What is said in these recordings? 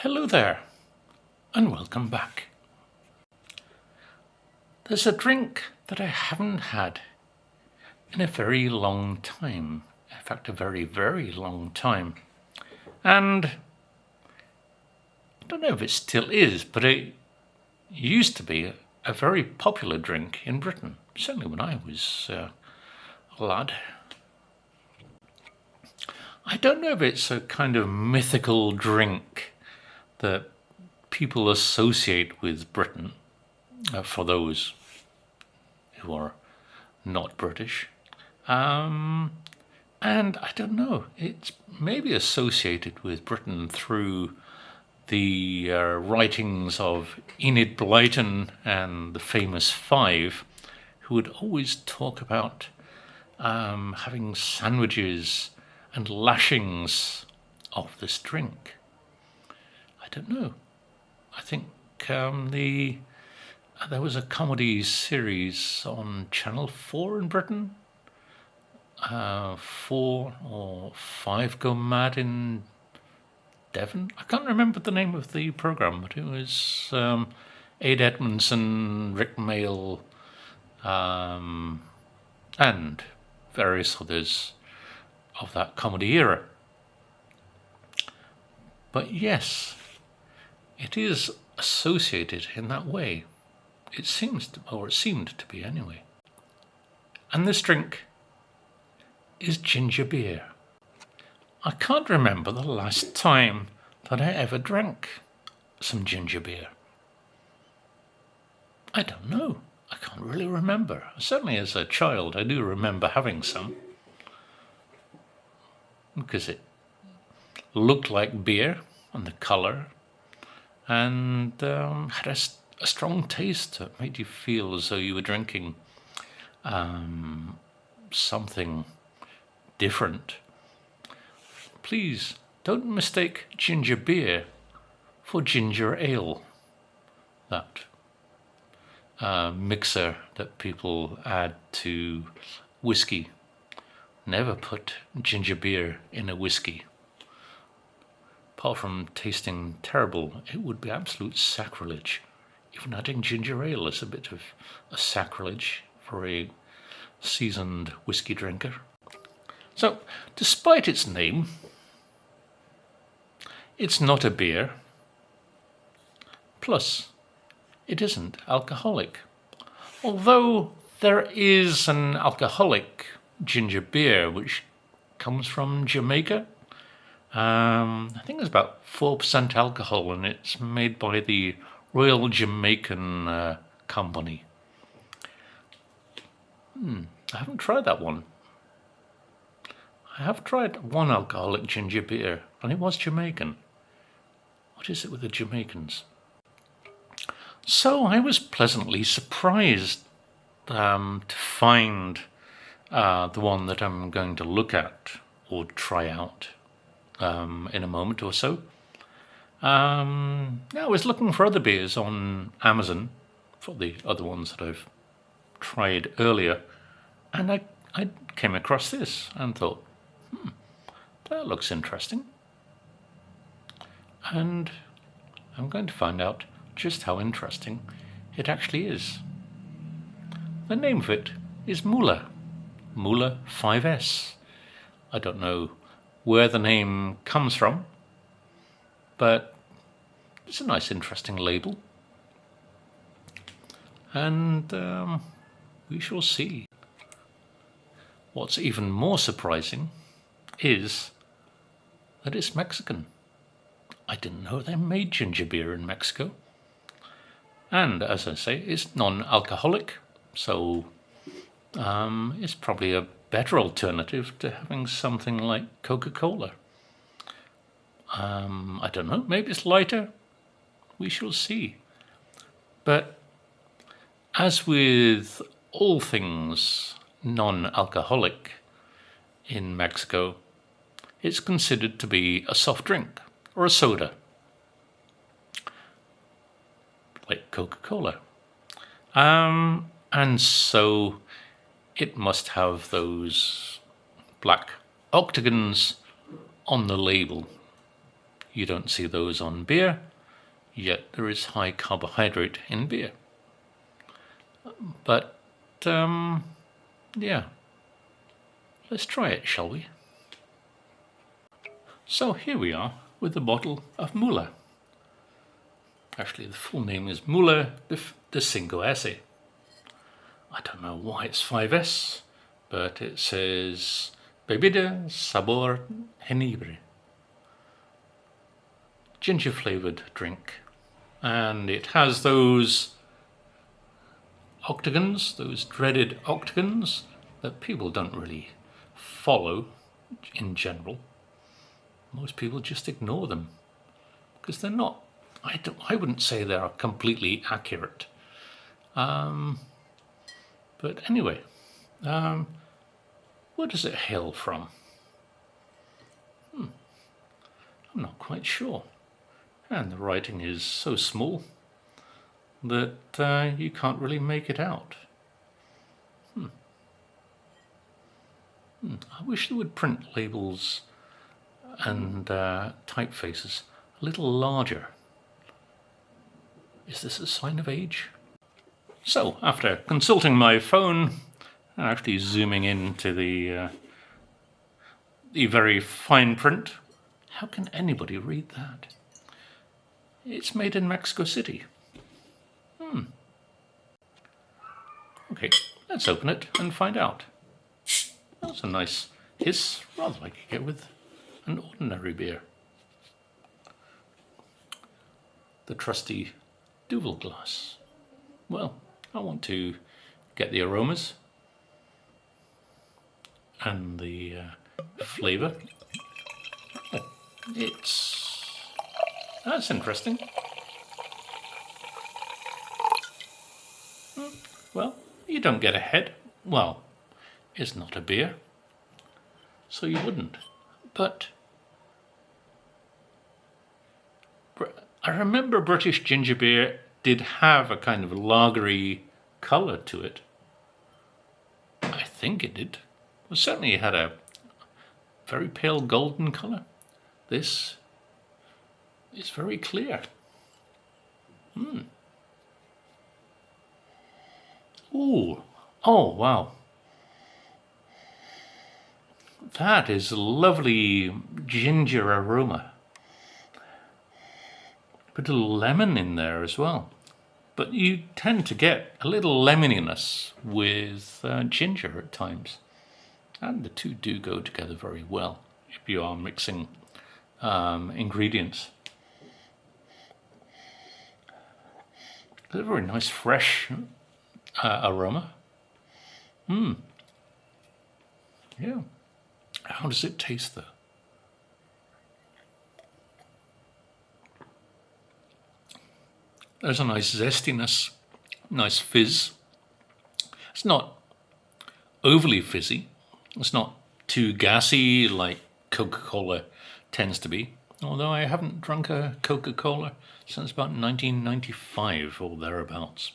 Hello there, and welcome back. There's a drink that I haven't had in a very long time. In fact, a very, very long time. And I don't know if it still is, but it used to be a very popular drink in Britain, certainly when I was a lad. I don't know if it's a kind of mythical drink that people associate with Britain, for those who are not British. And I don't know, it's maybe associated with Britain through the writings of Enid Blyton and the famous Five, who would always talk about having sandwiches and lashings of this drink. I don't know. I think there was a comedy series on Channel 4 in Britain. 4 or 5 Go Mad in Devon. I can't remember the name of the programme, but it was Ade Edmondson, Rick Mayall, and various others of that comedy era. But yes, it is associated in that way. It seemed to be anyway. And this drink is ginger beer. I can't remember the last time that I ever drank some ginger beer. I don't know. I can't really remember. Certainly as a child I do remember having some, because it looked like beer and the colour, and had a strong taste that made you feel as though you were drinking something different. Please don't mistake ginger beer for ginger ale, that mixer that people add to whiskey. Never put ginger beer in a whiskey. Apart from tasting terrible, it would be absolute sacrilege. Even adding ginger ale is a bit of a sacrilege for a seasoned whiskey drinker. So, despite its name, it's not a beer. Plus, it isn't alcoholic. Although there is an alcoholic ginger beer which comes from Jamaica. I think it's about 4% alcohol, and it's made by the Royal Jamaican Company. I haven't tried that one. I have tried one alcoholic ginger beer, and it was Jamaican. What is it with the Jamaicans? So I was pleasantly surprised to find the one that I'm going to look at or try out in a moment or so. I was looking for other beers on Amazon for the other ones that I've tried earlier, and I came across this and thought, that looks interesting. And I'm going to find out just how interesting it actually is. The name of it is Mula 5S. I don't know where the name comes from, but it's a nice, interesting label. And we shall see. What's even more surprising is that it's Mexican. I didn't know they made ginger beer in Mexico. And as I say, it's non-alcoholic, so it's probably a better alternative to having something like Coca-Cola. I don't know, maybe it's lighter. We shall see. But as with all things non-alcoholic in Mexico, it's considered to be a soft drink or a soda, like Coca-Cola. And so it must have those black octagons on the label. You don't see those on beer, yet there is high carbohydrate in beer. But, yeah, let's try it, shall we? So here we are with the bottle of Mula. Actually, the full name is Mula de 5S. I don't know why it's 5S, but it says Bebida Sabor Jengibre. Ginger flavoured drink. And it has those octagons, those dreaded octagons that people don't really follow in general. Most people just ignore them because they're not, I wouldn't say they're completely accurate. But anyway, where does it hail from? I'm not quite sure. And the writing is so small that you can't really make it out. I wish they would print labels and typefaces a little larger. Is this a sign of age? So, after consulting my phone and actually zooming into the very fine print, how can anybody read that? It's made in Mexico City. Okay, let's open it and find out. That's a nice hiss, rather like you get with an ordinary beer. The trusty Duvel glass. Well, I want to get the aromas and the flavour. Oh, that's interesting. Well, you don't get a head. Well, it's not a beer, so you wouldn't. But I remember British ginger beer did have a kind of lagery colour to it. I think it did. Well, certainly it had a very pale golden colour. This is very clear. Ooh. Oh, wow. That is a lovely ginger aroma. Put a little lemon in there as well. But you tend to get a little lemoniness with ginger at times. And the two do go together very well if you are mixing ingredients. It's a very nice fresh aroma. Yeah. How does it taste though? There's a nice zestiness, nice fizz. It's not overly fizzy. It's not too gassy like Coca-Cola tends to be. Although I haven't drunk a Coca-Cola since about 1995 or thereabouts.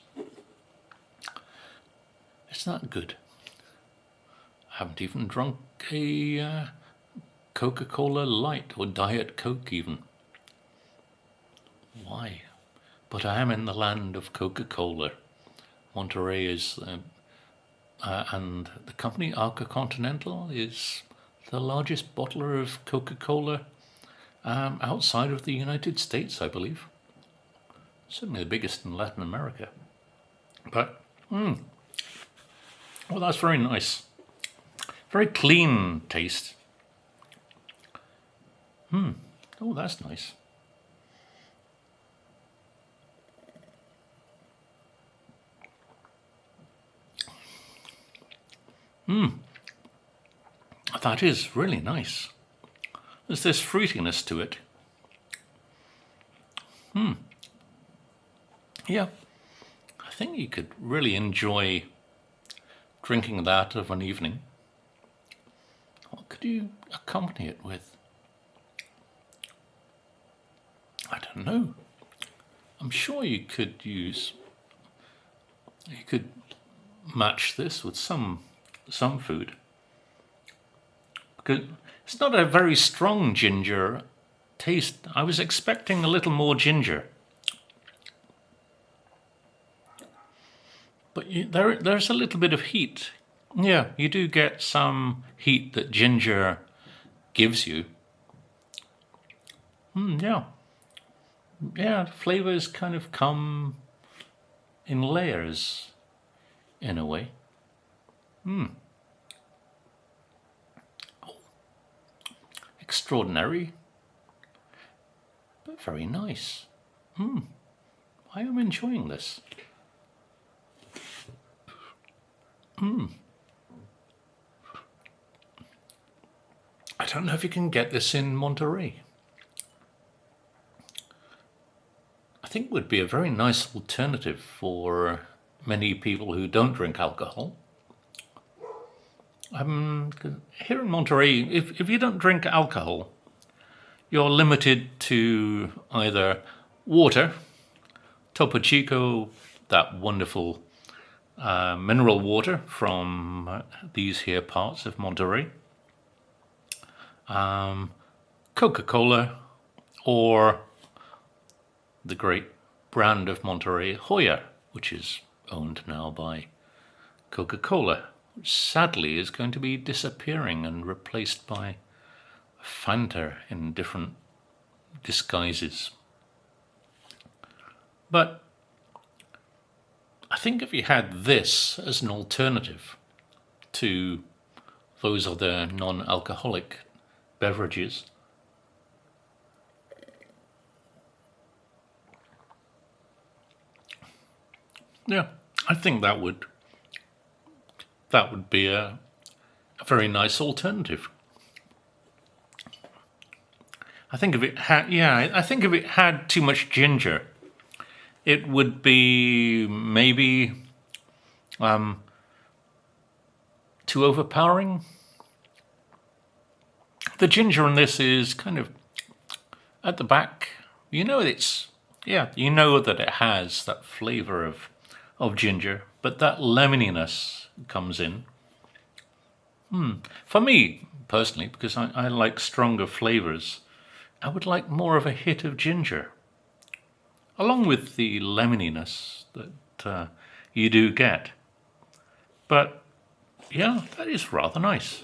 It's not good. I haven't even drunk a Coca-Cola Light or Diet Coke even. Why? But I am in the land of Coca-Cola. Monterey is, and the company Arca Continental is the largest bottler of Coca-Cola outside of the United States, I believe. Certainly the biggest in Latin America. But, well, that's very nice. Very clean taste. Oh, that's nice. That is really nice. There's this fruitiness to it. Yeah, I think you could really enjoy drinking that of an evening. What could you accompany it with? I don't know. I'm sure you could match this with some food. Because it's not a very strong ginger taste, I was expecting a little more ginger. But there's a little bit of heat. Yeah, you do get some heat that ginger gives you. Yeah. Yeah, flavors kind of come in layers, in a way. Extraordinary, but very nice. I am enjoying this. I don't know if you can get this in Monterey. I think it would be a very nice alternative for many people who don't drink alcohol. Here in Monterey, if you don't drink alcohol, you're limited to either water, Topo Chico, that wonderful mineral water from these here parts of Monterey, Coca-Cola, or the great brand of Monterey, Hoya, which is owned now by Coca-Cola, which sadly is going to be disappearing and replaced by Fanta in different disguises. But I think if you had this as an alternative to those other non-alcoholic beverages, yeah, I think that would be a very nice alternative. I think if it had too much ginger, it would be maybe too overpowering. The ginger in this is kind of at the back. You know that it has that flavor of ginger, but that lemoniness comes in. For me, personally, because I like stronger flavors, I would like more of a hit of ginger, along with the lemoniness that you do get. But, yeah, that is rather nice.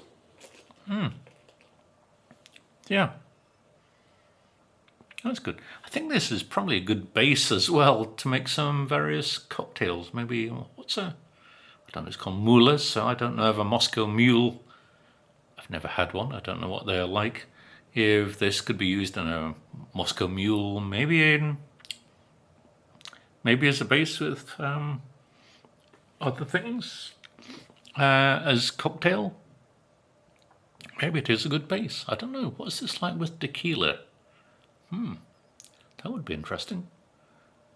Yeah. That's good. I think this is probably a good base as well to make some various cocktails. Maybe, I don't know, it's called Mulas, so I don't know if a Moscow Mule, I've never had one, I don't know what they're like. If this could be used in a Moscow Mule, maybe as a base with other things as cocktail. Maybe it is a good base. I don't know. What's this like with tequila? That would be interesting.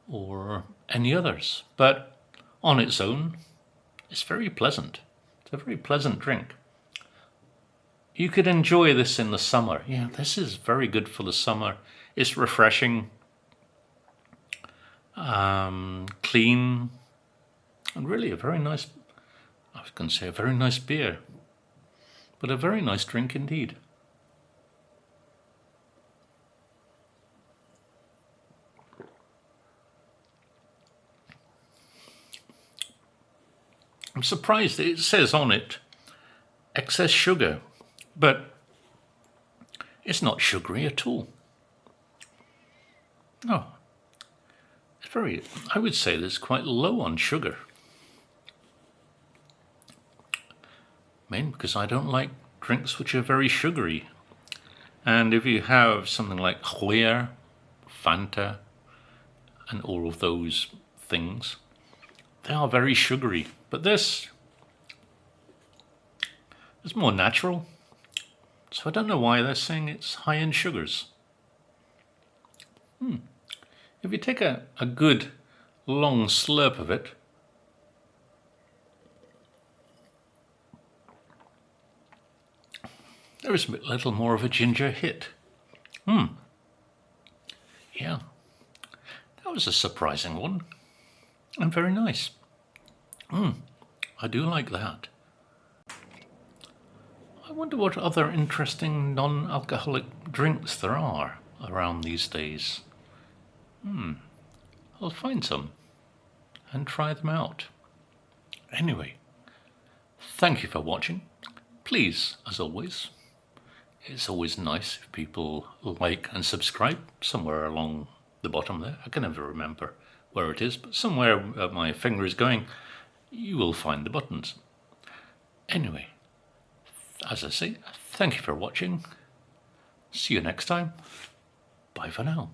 Or any others. But on its own, it's very pleasant. It's a very pleasant drink. You could enjoy this in the summer. Yeah, this is very good for the summer. It's refreshing, clean, and really a very nice, I was going to say a very nice beer, but a very nice drink indeed. I'm surprised that it says on it excess sugar, but it's not sugary at all. No, I would say that it's quite low on sugar. Mainly because I don't like drinks which are very sugary. And if you have something like Hoya, Fanta, and all of those things, they are very sugary. But this is more natural. So I don't know why they're saying it's high in sugars. If you take a good long slurp of it, there is a little more of a ginger hit. Yeah, that was a surprising one, and very nice. I do like that. I wonder what other interesting non-alcoholic drinks there are. around these days. I'll find some and try them out. Anyway, thank you for watching. Please, as always, it's always nice if people like and subscribe somewhere along the bottom there. I can never remember where it is, but somewhere my finger is going, you will find the buttons. Anyway, as I say, thank you for watching. See you next time. Bye for now.